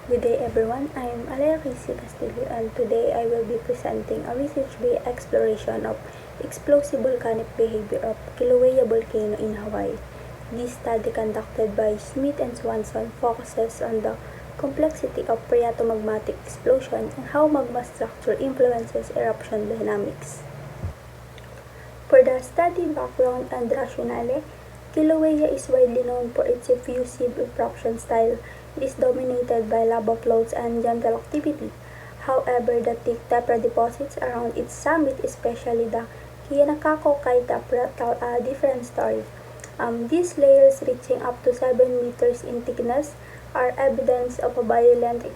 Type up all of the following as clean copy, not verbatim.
Good day everyone, I am Alea Castillo and today I will be presenting a research-based exploration of explosive volcanic behavior of Kīlauea Volcano in Hawaii. This study conducted by Schmith and Swanson focuses on the complexity of phreatomagmatic explosion and how magma structure influences eruption dynamics. For the study background and rationale, Kīlauea is widely known for its effusive eruption style. It is dominated by lava flows and gentle activity. However, the thick Tephra deposits around its summit, especially the Keanakāko Tephra, tell a different story. These layers, reaching up to 7 meters in thickness, are evidence of a violent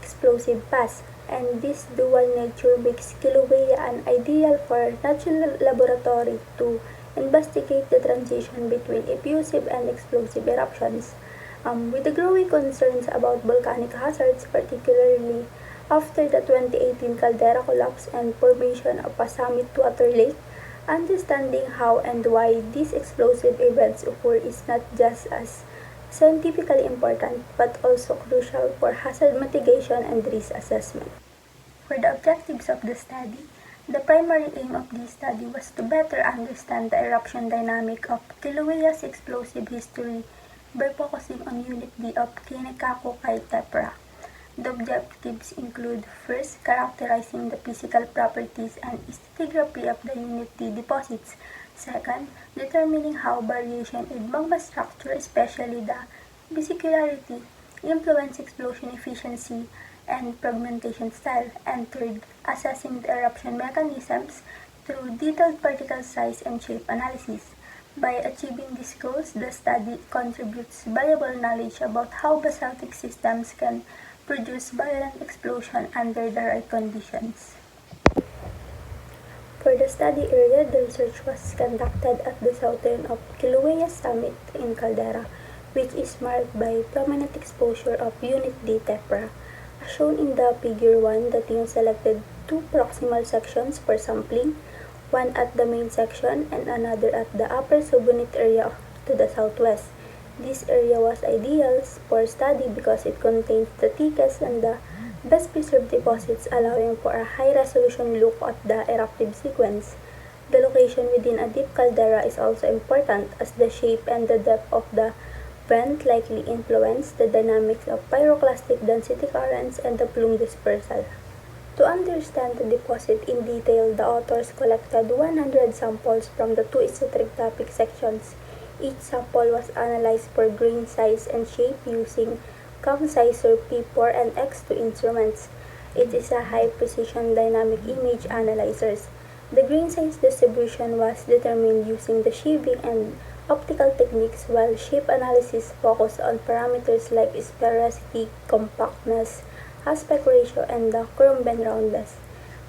explosive past, and this dual nature makes Kīlauea an ideal for natural laboratory to investigate the transition between effusive and explosive eruptions. With the growing concerns about volcanic hazards, particularly after the 2018 caldera collapse and formation of a summit water lake, understanding how and why these explosive events occur is not just as scientifically important but also crucial for hazard mitigation and risk assessment. For the objectives of the study, the primary aim of this study was to better understand the eruption dynamic of Kīlauea's explosive history by focusing on Unit D of Keanakāko Tephra. The objectives include first, characterizing the physical properties and stratigraphy of the Unit D deposits. Second, determining how variation in magma structure, especially the vesicularity, influence explosion efficiency and fragmentation style. And third, assessing the eruption mechanisms through detailed particle size and shape analysis. By achieving these goals, the study contributes valuable knowledge about how basaltic systems can produce violent explosion under the right conditions. For the study area, the research was conducted at the southern of Kīlauea summit in caldera, which is marked by prominent exposure of Unit D Tephra. As shown in the figure 1, the team selected two proximal sections for sampling, one at the main section and another at the upper subunit area to the southwest. This area was ideal for study because it contains the thickest and the best preserved deposits, allowing for a high-resolution look at the eruptive sequence. The location within a deep caldera is also important, as the shape and the depth of the vent likely influence the dynamics of pyroclastic density currents and the plume dispersal. To understand the deposit in detail, the authors collected 100 samples from the two stratigraphic sections. Each sample was analyzed for grain size and shape using ComSizer P4 and X2 instruments. It is a high-precision dynamic image analyzers. The grain size distribution was determined using the sieving and optical techniques, while shape analysis focused on parameters like sphericity, compactness, aspect ratio, and the Curomben roundness.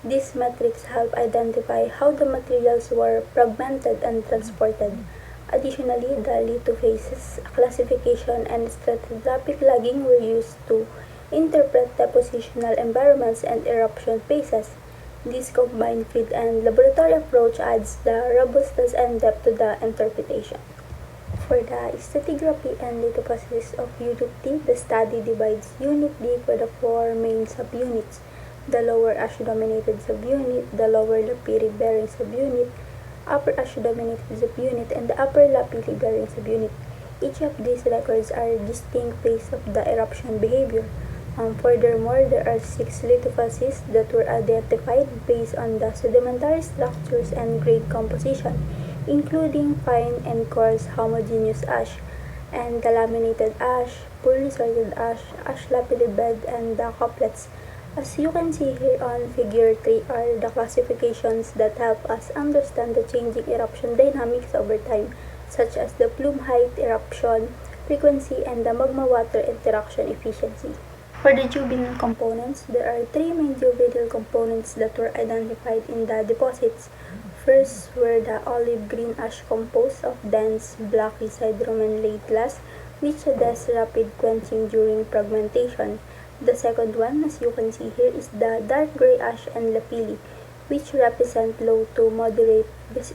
These metrics help identify how the materials were fragmented and transported. Additionally, the lithophases classification and stratigraphic logging were used to interpret depositional environments and eruption phases. This combined field and laboratory approach adds the robustness and depth to the interpretation. For the stratigraphy and lithophases of Unit D, the study divides Unit D for the four main subunits: the lower ash-dominated subunit, the lower lapilli-bearing subunit, upper ash-dominated subunit, and the upper lapilli-bearing subunit. Each of these records are distinct phases of the eruption behavior. Furthermore, there are 6 lithophases that were identified based on the sedimentary structures and grade composition, including fine and coarse homogeneous ash, and the laminated ash, poorly sorted ash, ash lapilli bed, and the couplets. As you can see here on figure 3 are the classifications that help us understand the changing eruption dynamics over time, such as the plume height, eruption frequency, and the magma-water interaction efficiency. For the juvenile components, there are 3 main juvenile components that were identified in the deposits. First were the olive green ash composed of dense, blocky hydromen-laid glass, which suggests rapid quenching during fragmentation. The second one, as you can see here, is the dark gray ash and lapilli, which represent low to moderate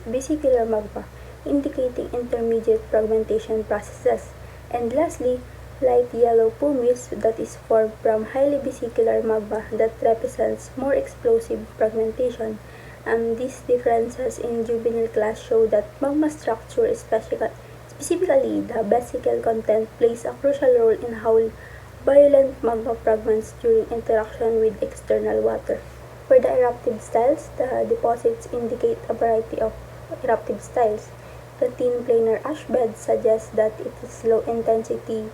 vesicular magma, indicating intermediate fragmentation processes. And lastly, light yellow pumice that is formed from highly vesicular magma that represents more explosive fragmentation. These differences in juvenile class show that magma structure, specifically the vesicle content, plays a crucial role in how violent magma fragments during interaction with external water. For the eruptive styles, the deposits indicate a variety of eruptive styles. The thin planar ash bed suggests that it is low-intensity,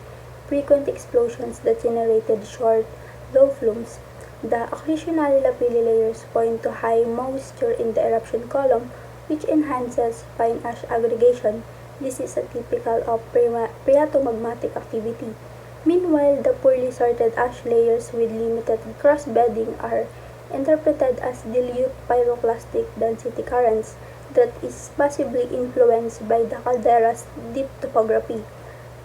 frequent explosions that generated short, low flumes. The occasional lapilli layers point to high moisture in the eruption column, which enhances fine ash aggregation. This is a typical of phreatomagmatic activity. Meanwhile, the poorly sorted ash layers with limited cross-bedding are interpreted as dilute pyroclastic density currents that is possibly influenced by the caldera's deep topography.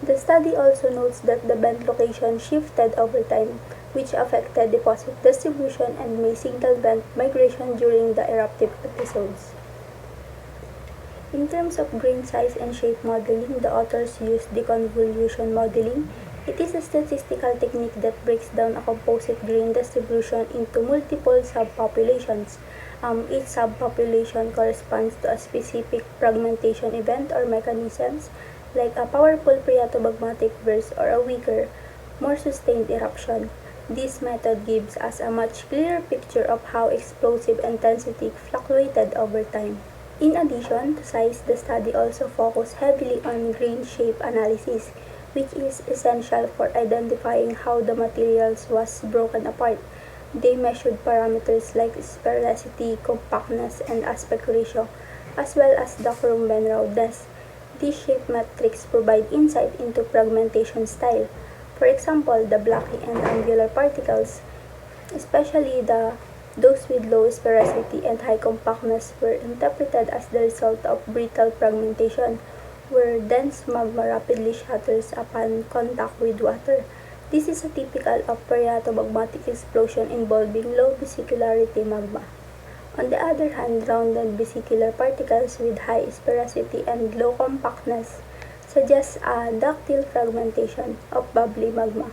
The study also notes that the vent location shifted over time, which affected deposit distribution and may signal vent migration during the eruptive episodes. In terms of grain size and shape modeling, the authors used deconvolution modeling. It is a statistical technique that breaks down a composite grain distribution into multiple subpopulations. Each subpopulation corresponds to a specific fragmentation event or mechanisms, like a powerful phreatomagmatic burst or a weaker, more sustained eruption. This method gives us a much clearer picture of how explosive intensity fluctuated over time. In addition to size, the study also focused heavily on grain shape analysis, which is essential for identifying how the materials was broken apart. They measured parameters like sphericity, compactness, and aspect ratio, as well as the chrome roundness. These shape metrics provide insight into fragmentation style. For example, the blocky and angular particles, especially those with low sphericity and high compactness, were interpreted as the result of brittle fragmentation, where dense magma rapidly shatters upon contact with water. This is a typical of phreatomagmatic explosion involving low vesicularity magma. On the other hand, rounded vesicular particles with high sphericity and low compactness suggest a ductile fragmentation of bubbly magma,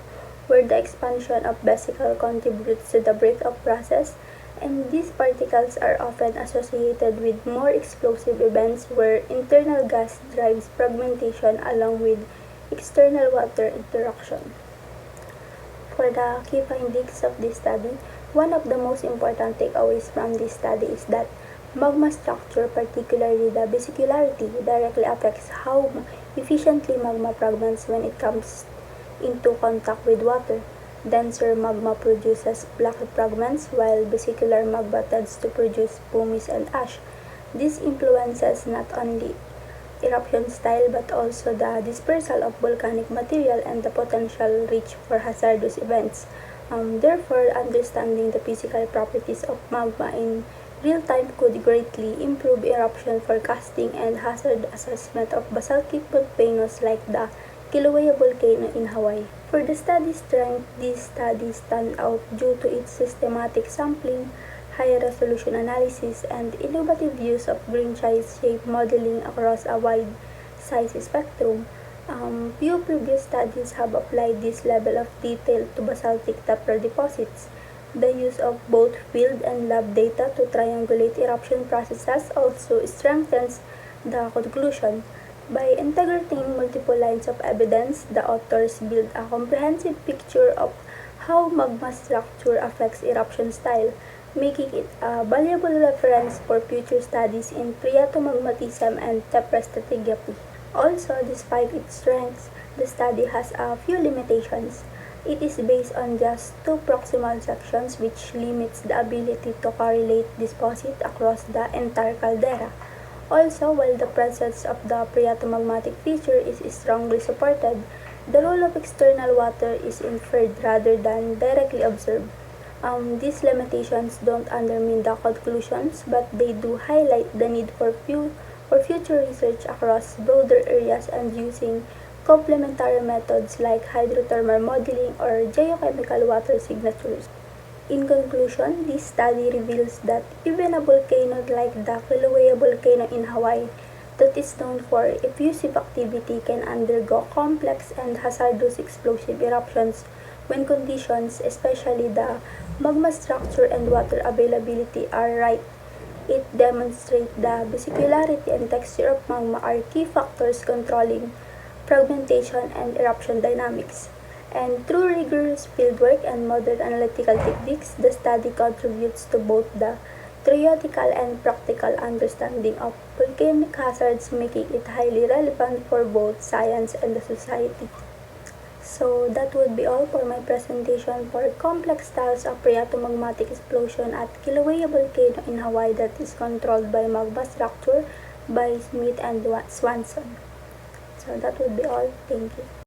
where the expansion of vesicle contributes to the breakup process, and these particles are often associated with more explosive events where internal gas drives fragmentation along with external water interaction. For the key findings of this study, one of the most important takeaways from this study is that magma structure, particularly the vesicularity, directly affects how efficiently magma fragments when it comes into contact with water. Denser magma produces blocky fragments, while vesicular magma tends to produce pumice and ash. This influences not only eruption style but also the dispersal of volcanic material and the potential reach for hazardous events. Therefore, understanding the physical properties of magma in real time could greatly improve eruption forecasting and hazard assessment of basaltic volcanoes like the Kīlauea Volcano in Hawaii. For the study strength, these studies stand out due to its systematic sampling, high-resolution analysis, and innovative use of grain size shape modeling across a wide size spectrum. Few previous studies have applied this level of detail to basaltic Tephra deposits. The use of both field and lab data to triangulate eruption processes also strengthens the conclusion. By integrating multiple lines of evidence, the authors build a comprehensive picture of how magma structure affects eruption style, making it a valuable reference for future studies in phreatomagmatism and Tephra stratigraphy. Also, despite its strengths, the study has a few limitations. It is based on just two proximal sections, which limits the ability to correlate deposit across the entire caldera. Also, while the presence of the phreatomagmatic feature is strongly supported, the role of external water is inferred rather than directly observed. These limitations don't undermine the conclusions, but they do highlight the need for future research across broader areas and using complementary methods like hydrothermal modeling or geochemical water signatures. In conclusion, this study reveals that even a volcano like the Kīlauea Volcano in Hawaii that is known for effusive activity can undergo complex and hazardous explosive eruptions when conditions, especially the magma structure and water availability, are right. It demonstrates the vesicularity and texture of magma are key factors controlling fragmentation and eruption dynamics. And through rigorous fieldwork and modern analytical techniques, the study contributes to both the theoretical and practical understanding of volcanic hazards, making it highly relevant for both science and the society. So that would be all for my presentation for complex styles of phreatomagmatic explosion at Kīlauea Volcano in Hawaii that is controlled by magma structure by Schmith and Swanson. So that would be all. Thank you.